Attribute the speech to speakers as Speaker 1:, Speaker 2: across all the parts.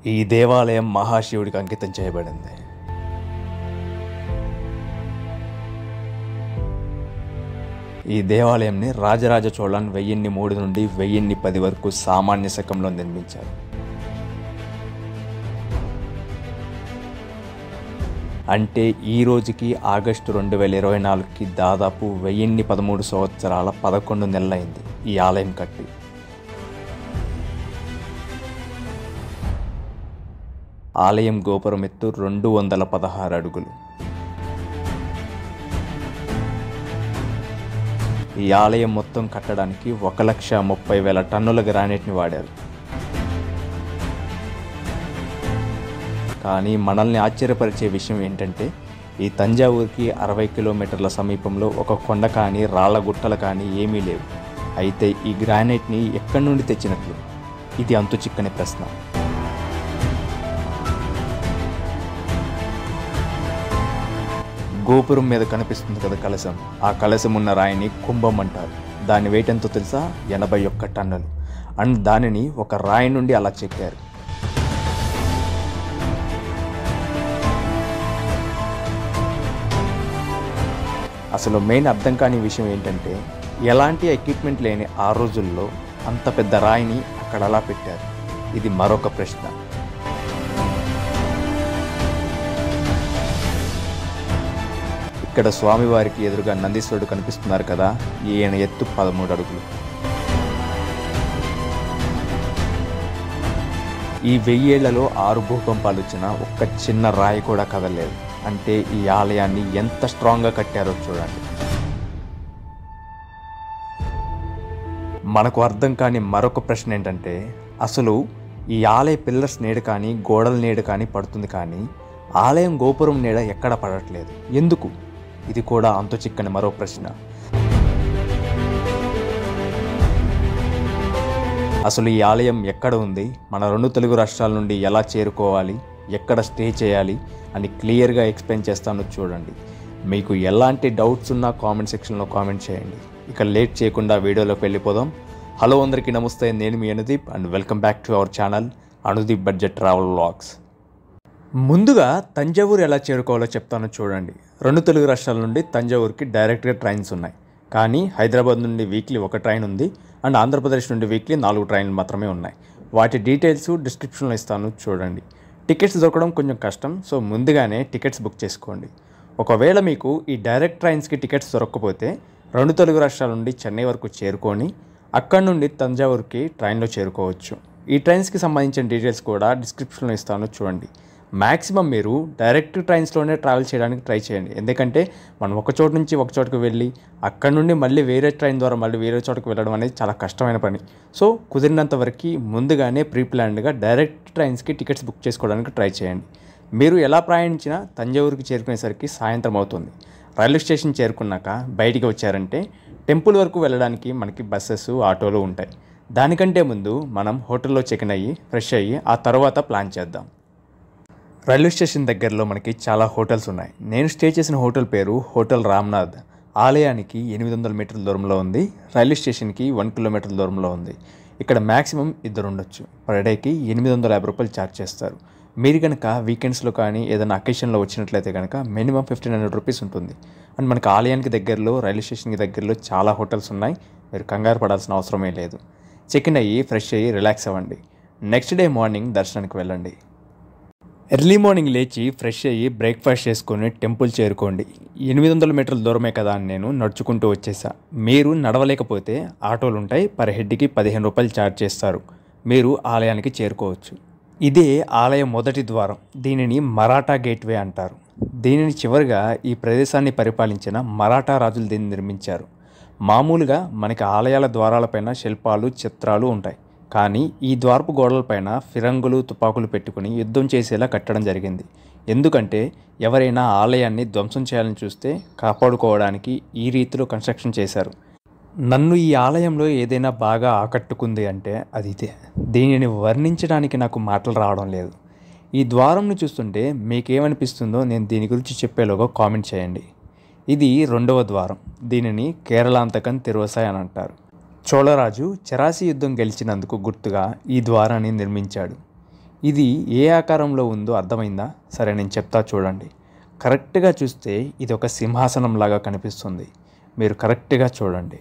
Speaker 1: ఈ దేవాలయం మహాశివుడికి అంకితం చేయబడింది. ఈ దేవాలయంని రాజరాజ చోళన్ 1003 నుండి 1010 వరకు సామాన్య శకంలో నిర్మించారు. అంటే ఈ రోజుకి ఆగస్టు 2024కి దాదాపు 1013 సంవత్సరాల 11 నెలలైంది ఈ ఆలయం కట్టి. ఆలయం గోపురం ఎత్తు 216 అడుగులు. ఈ ఆలయం మొత్తం కట్టడానికి 1,30,000 టన్నుల గ్రానైట్ని వాడారు. కానీ మనల్ని ఆశ్చర్యపరిచే విషయం ఏంటంటే ఈ తంజావూరుకి 60 కిలోమీటర్ల సమీపంలో ఒక కొండ కానీ రాళ్ల గుట్టలు కానీ ఏమీ లేవు. అయితే ఈ గ్రానైట్ని ఎక్కడి నుండి తెచ్చినట్లు? ఇది అంతు చిక్కని ప్రశ్న. గోపురం మీద కనిపిస్తుంది కదా కలశం, ఆ కలశం ఉన్న రాయిని కుంభం అంటారు. దాని వెయిట్ ఎంతో తెలుసా? 81 టన్నులు. అండ్ దానిని ఒక రాయి నుండి అలా చెక్కారు. అసలు మెయిన్ అర్థం కాని విషయం ఏంటంటే ఎలాంటి ఎక్విప్మెంట్ లేని ఆ రోజుల్లో అంత పెద్ద రాయిని అక్కడ అలా పెట్టారు. ఇది మరొక ప్రశ్న. ఇక్కడ స్వామివారికి ఎదురుగా నందీశ్వరుడు కనిపిస్తున్నారు కదా, ఈయన ఎత్తు 13 అడుగులు. ఈ 1000 ఏళ్లలో 6 భూకంపాలు వచ్చినా ఒక్క చిన్న రాయి కూడా కదలలేదు. అంటే ఈ ఆలయాన్ని ఎంత స్ట్రాంగ్గా కట్టారో చూడండి. మనకు అర్థం కాని మరొక ప్రశ్న ఏంటంటే అసలు ఈ ఆలయ పిల్లర్స్ నీడ కానీ గోడల నీడ కానీ పడుతుంది, కానీ ఆలయం గోపురం నీడ ఎక్కడ పడట్లేదు. ఎందుకు? ఇది కూడా అంతు చిక్కని మరో ప్రశ్న. అసలు ఈ ఆలయం ఎక్కడ ఉంది, మన 2 తెలుగు రాష్ట్రాల నుండి ఎలా చేరుకోవాలి, ఎక్కడ స్టే చేయాలి అని క్లియర్గా ఎక్స్ప్లెయిన్ చేస్తాను చూడండి. మీకు ఎలాంటి డౌట్స్ ఉన్నా కామెంట్ సెక్షన్లో కామెంట్ చేయండి. ఇక లేట్ చేయకుండా వీడియోలోకి వెళ్ళిపోదాం. హలో అందరికీ నమస్తే, నేను మీ Anudeep and welcome back to our channel Anudeep budget travel vlogs. ముందుగా తంజావూరు ఎలా చేరుకోవాలో చెప్తాను చూడండి. 2 తెలుగు రాష్ట్రాల నుండి తంజావూరుకి డైరెక్ట్గా ట్రైన్స్ ఉన్నాయి, కానీ హైదరాబాద్ నుండి వీక్లీ 1 ట్రైన్ ఉంది అండ్ ఆంధ్రప్రదేశ్ నుండి వీక్లీ 4 ట్రైన్లు మాత్రమే ఉన్నాయి. వాటి డీటెయిల్స్ డిస్క్రిప్షన్లో ఇస్తాను చూడండి. టికెట్స్ దొరకడం కొంచెం కష్టం, సో ముందుగానే టికెట్స్ బుక్ చేసుకోండి. ఒకవేళ మీకు ఈ డైరెక్ట్ ట్రైన్స్కి టికెట్స్ దొరకకపోతే 2 తెలుగు రాష్ట్రాల నుండి చెన్నై వరకు చేరుకొని అక్కడ నుండి తంజావూరుకి ట్రైన్లో చేరుకోవచ్చు. ఈ ట్రైన్స్కి సంబంధించిన డీటెయిల్స్ కూడా డిస్క్రిప్షన్లో ఇస్తాను చూడండి. మ్యాక్సిమం మీరు డైరెక్ట్ ట్రైన్స్లోనే ట్రావెల్ చేయడానికి ట్రై చేయండి. ఎందుకంటే మనం ఒక చోటు నుంచి ఒక చోటుకు వెళ్ళి అక్కడ నుండి మళ్ళీ వేరే ట్రైన్ ద్వారా మళ్ళీ వేరే చోటుకు వెళ్ళడం అనేది చాలా కష్టమైన పని. సో కుదిరినంత వరకు ముందుగానే ప్రీ ప్లాన్డ్గా డైరెక్ట్ ట్రైన్స్కి టికెట్స్ బుక్ చేసుకోవడానికి ట్రై చేయండి. మీరు ఎలా ప్రయాణించినా తంజావూరుకి చేరుకునేసరికి సాయంత్రం అవుతుంది. రైల్వే స్టేషన్ చేరుకున్నాక బయటికి వచ్చారంటే టెంపుల్ వరకు వెళ్ళడానికి మనకి బస్సెస్ ఆటోలు ఉంటాయి. దానికంటే ముందు మనం హోటల్లో చెక్-ఇన్ అయ్యి ఫ్రెష్ అయ్యి ఆ తర్వాత ప్లాన్ చేద్దాం. రైల్వే స్టేషన్ దగ్గరలో మనకి చాలా హోటల్స్ ఉన్నాయి. నేను స్టే చేసిన హోటల్ పేరు హోటల్ రామ్నాథ్. ఆలయానికి 800 మీటర్ల దూరంలో ఉంది. రైల్వే స్టేషన్కి 1 కిలోమీటర్ దూరంలో ఉంది. ఇక్కడ మ్యాక్సిమం 2 ఉండొచ్చు. పర్ డేకి 850 రూపాయలు ఛార్జ్ చేస్తారు. మీరు కనుక వీకెండ్స్లో కానీ ఏదైనా అకేషన్లో వచ్చినట్లయితే కనుక మినిమం 1500 రూపీస్ ఉంటుంది. అండ్ మనకి ఆలయానికి దగ్గరలో రైల్వే స్టేషన్కి దగ్గరలో చాలా హోటల్స్ ఉన్నాయి. మీరు కంగారు పడాల్సిన అవసరమే లేదు. చెక్-ఇన్ అయ్యి ఫ్రెష్ అయ్యి రిలాక్స్ అవ్వండి. నెక్స్ట్ డే మార్నింగ్ దర్శనానికి వెళ్ళండి. ఎర్లీ మార్నింగ్ లేచి ఫ్రెష్ అయ్యి బ్రేక్ఫాస్ట్ చేసుకొని టెంపుల్ చేరుకోండి. 800 మీటర్ల దూరమే కదా అని నేను నడుచుకుంటూ వచ్చేసా. మీరు నడవలేకపోతే ఆటోలు ఉంటాయి. పర్ హెడ్కి 15 రూపాయలు ఛార్జ్ చేస్తారు. మీరు ఆలయానికి చేరుకోవచ్చు. ఇదే ఆలయం మొదటి ద్వారం. దీనిని మరాఠా గేట్వే అంటారు. దీనిని చివరిగా ఈ ప్రదేశాన్ని పరిపాలించిన మరాఠా రాజులు దీన్ని నిర్మించారు. మామూలుగా మనకి ఆలయాల ద్వారాలపైన శిల్పాలు చిత్రాలు ఉంటాయి, కానీ ఈ ద్వారపు గోడలపైన ఫిరంగులు తుపాకులు పెట్టుకుని యుద్ధం చేసేలా కట్టడం జరిగింది. ఎందుకంటే ఎవరైనా ఆలయాన్ని ధ్వంసం చేయాలని చూస్తే కాపాడుకోవడానికి ఈ రీతిలో కన్స్ట్రక్షన్ చేశారు. నన్ను ఈ ఆలయంలో ఏదైనా బాగా ఆకట్టుకుంది అంటే అది ఇదే. దీనిని వర్ణించడానికి నాకు మాటలు రావడం లేదు. ఈ ద్వారంను చూస్తుంటే మీకేమనిపిస్తుందో నేను దీని గురించి చెప్పేలోగా కామెంట్ చేయండి. ఇది 2వ ద్వారం. దీనిని కేరళాంతకన్ తిరువసాయ్ అని అంటారు. చోళరాజు చరాసి యుద్ధం గెలిచినందుకు గుర్తుగా ఈ ద్వారాన్ని నిర్మించాడు. ఇది ఏ ఆకారంలో ఉందో అర్థమైందా? సరే నేను చెప్తా చూడండి. కరెక్ట్గా చూస్తే ఇది ఒక సింహాసనం లాగా కనిపిస్తుంది. మీరు కరెక్ట్గా చూడండి.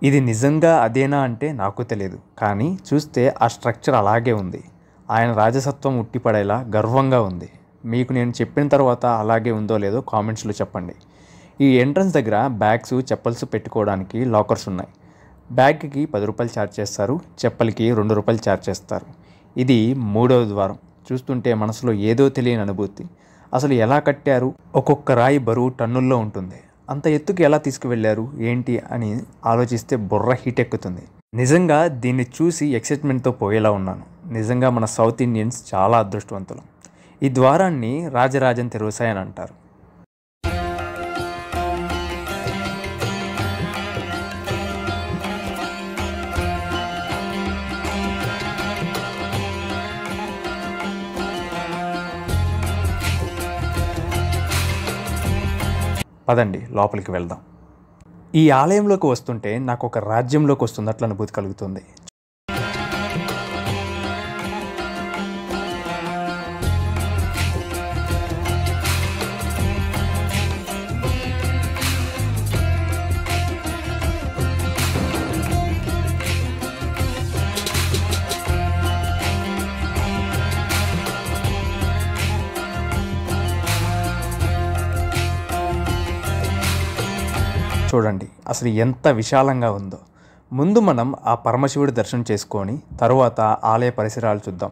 Speaker 1: ఇది నిజంగా అదేనా అంటే నాకు తెలియదు, కానీ చూస్తే ఆ స్ట్రక్చర్ అలాగే ఉంది. ఆయన రాజసత్వం ఉట్టిపడేలా గర్వంగా ఉంది. మీకు నేను చెప్పిన తర్వాత అలాగే ఉందో లేదో కామెంట్స్లో చెప్పండి. ఈ ఎంట్రన్స్ దగ్గర బ్యాగ్స్, చెప్పల్స్ పెట్టుకోవడానికి లాకర్స్ ఉన్నాయి. బ్యాగ్కి 10 రూపాయలు ఛార్జ్ చేస్తారు, చెప్పలకి 2 రూపాయలు ఛార్జ్ చేస్తారు. ఇది 3వ ద్వారం. చూస్తుంటే మనసులో ఏదో తెలియని అనుభూతి. అసలు ఎలా కట్టారు? ఒక్కొక్క రాయి బరువు టన్నుల్లో ఉంటుంది. అంత ఎత్తుకు ఎలా తీసుకువెళ్ళారు ఏంటి అని ఆలోచిస్తే బుర్ర హీట్ ఎక్కుతుంది. నిజంగా దీన్ని చూసి ఎక్సైట్మెంట్తో పోయేలా ఉన్నాను. నిజంగా మన సౌత్ ఇండియన్స్ చాలా అదృష్టవంతులు. ఈ ద్వారాన్ని రాజరాజన్ తెరుసాయి అని అంటారు. పదండి లోపలికి వెళ్దాం. ఈ ఆలయంలోకి వస్తుంటే నాకు ఒక రాజ్యంలోకి వస్తున్నట్లు అనుభూతి కలుగుతుంది. చూడండి అసలు ఎంత విశాలంగా ఉందో. ముందు మనం ఆ పరమశివుడి దర్శనం చేసుకొని తరువాత ఆలయ పరిసరాలు చూద్దాం.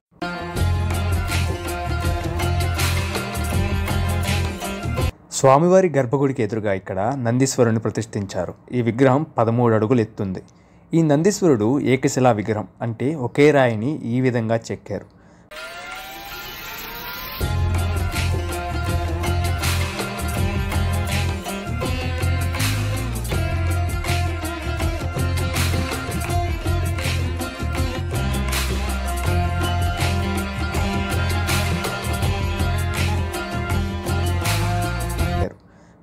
Speaker 1: స్వామివారి గర్భగుడికి ఎదురుగా ఇక్కడ నందీశ్వరుని ప్రతిష్ఠించారు. ఈ విగ్రహం 13 అడుగులు ఎత్తుంది. ఈ నందీశ్వరుడు ఏకశిలా విగ్రహం, అంటే ఒకే రాయిని ఈ విధంగా చెక్కారు.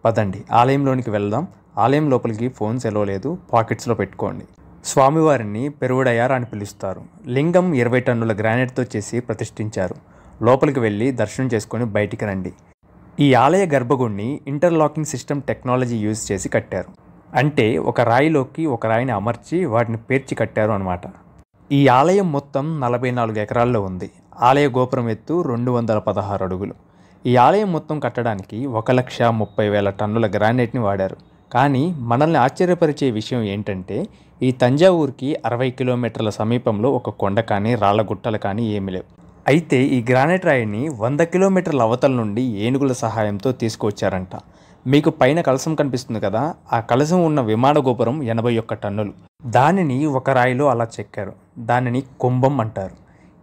Speaker 1: పదండి ఆలయంలోనికి వెళ్దాం. ఆలయం లోపలికి ఫోన్స్ ఎలో లేదు, పాకెట్స్లో పెట్టుకోండి. స్వామివారిని పెరువడయ్యార్ అని పిలుస్తారు. లింగం 20 టన్నుల గ్రానైట్తో చేసి ప్రతిష్ఠించారు. లోపలికి వెళ్ళి దర్శనం చేసుకొని బయటికి రండి. ఈ ఆలయ గర్భగుడిని ఇంటర్లాకింగ్ సిస్టమ్ టెక్నాలజీ యూజ్ చేసి కట్టారు. అంటే ఒక రాయిలోకి ఒక రాయిని అమర్చి వాటిని పేర్చి కట్టారు అన్నమాట. ఈ ఆలయం మొత్తం 44 ఎకరాల్లో ఉంది. ఆలయ గోపురం ఎత్తు 216 అడుగులు. ఈ ఆలయం మొత్తం కట్టడానికి 1,30,000 టన్నుల గ్రానైట్ని వాడారు. కానీ మనల్ని ఆశ్చర్యపరిచే విషయం ఏంటంటే ఈ తంజావూరుకి 60 కిలోమీటర్ల సమీపంలో ఒక కొండ కానీ రాళ్ల గుట్టలు కానీ ఏమీ లేవు. అయితే ఈ గ్రానైట్ రాయిని 100 కిలోమీటర్ల అవతల నుండి ఏనుగుల సహాయంతో తీసుకువచ్చారంట. మీకు పైన కలశం కనిపిస్తుంది కదా, ఆ కలశం ఉన్న విమాన గోపురం 81 టన్నులు. దానిని ఒక రాయిలో అలా చెక్కారు. దానిని కుంభం అంటారు.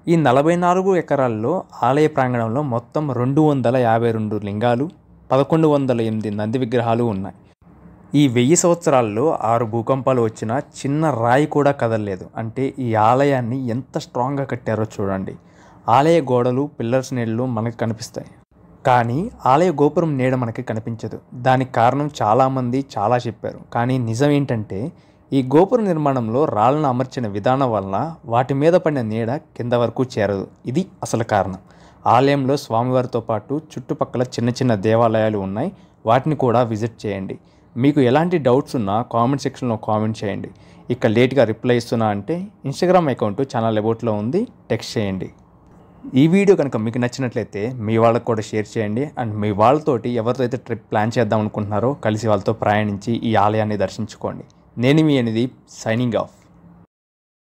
Speaker 1: ఈ 44 ఎకరాల్లో ఆలయ ప్రాంగణంలో మొత్తం 252 లింగాలు, 1108 నంది విగ్రహాలు ఉన్నాయి. ఈ 1000 సంవత్సరాల్లో 6 భూకంపాలు వచ్చినా చిన్న రాయి కూడా కదలలేదు. అంటే ఈ ఆలయాన్ని ఎంత స్ట్రాంగ్గా కట్టారో చూడండి. ఆలయ గోడలు, పిల్లర్స్ నీళ్ళు మనకు కనిపిస్తాయి, కానీ ఆలయ గోపురం నీడ మనకి కనిపించదు. దానికి కారణం చాలామంది చాలా చెప్పారు, కానీ నిజం ఏంటంటే ఈ గోపుర నిర్మాణంలో రాళ్లను అమర్చిన విధానం వలన వాటి మీద పడిన నీడ కింద వరకు చేరదు. ఇది అసలు కారణం. ఆలయంలో స్వామివారితో పాటు చుట్టుపక్కల చిన్న చిన్న దేవాలయాలు ఉన్నాయి. వాటిని కూడా విజిట్ చేయండి. మీకు ఎలాంటి డౌట్స్ ఉన్నా కామెంట్ సెక్షన్లో కామెంట్ చేయండి. ఇక లేట్గా రిప్లై ఇస్తున్నా అంటే ఇన్స్టాగ్రామ్ అకౌంట్ ఛానల్ అబౌట్లో ఉంది, టెక్స్ట్ చేయండి. ఈ వీడియో కనుక మీకు నచ్చినట్లయితే మీ వాళ్ళకు కూడా షేర్ చేయండి. అండ్ మీ వాళ్ళతోటి ఎవరితో ట్రిప్ ప్లాన్ చేద్దాం అనుకుంటున్నారో కలిసి వాళ్ళతో ప్రయాణించి ఈ ఆలయాన్ని దర్శించుకోండి. నేను మీ అనేది సైనింగ్ ఆఫ్.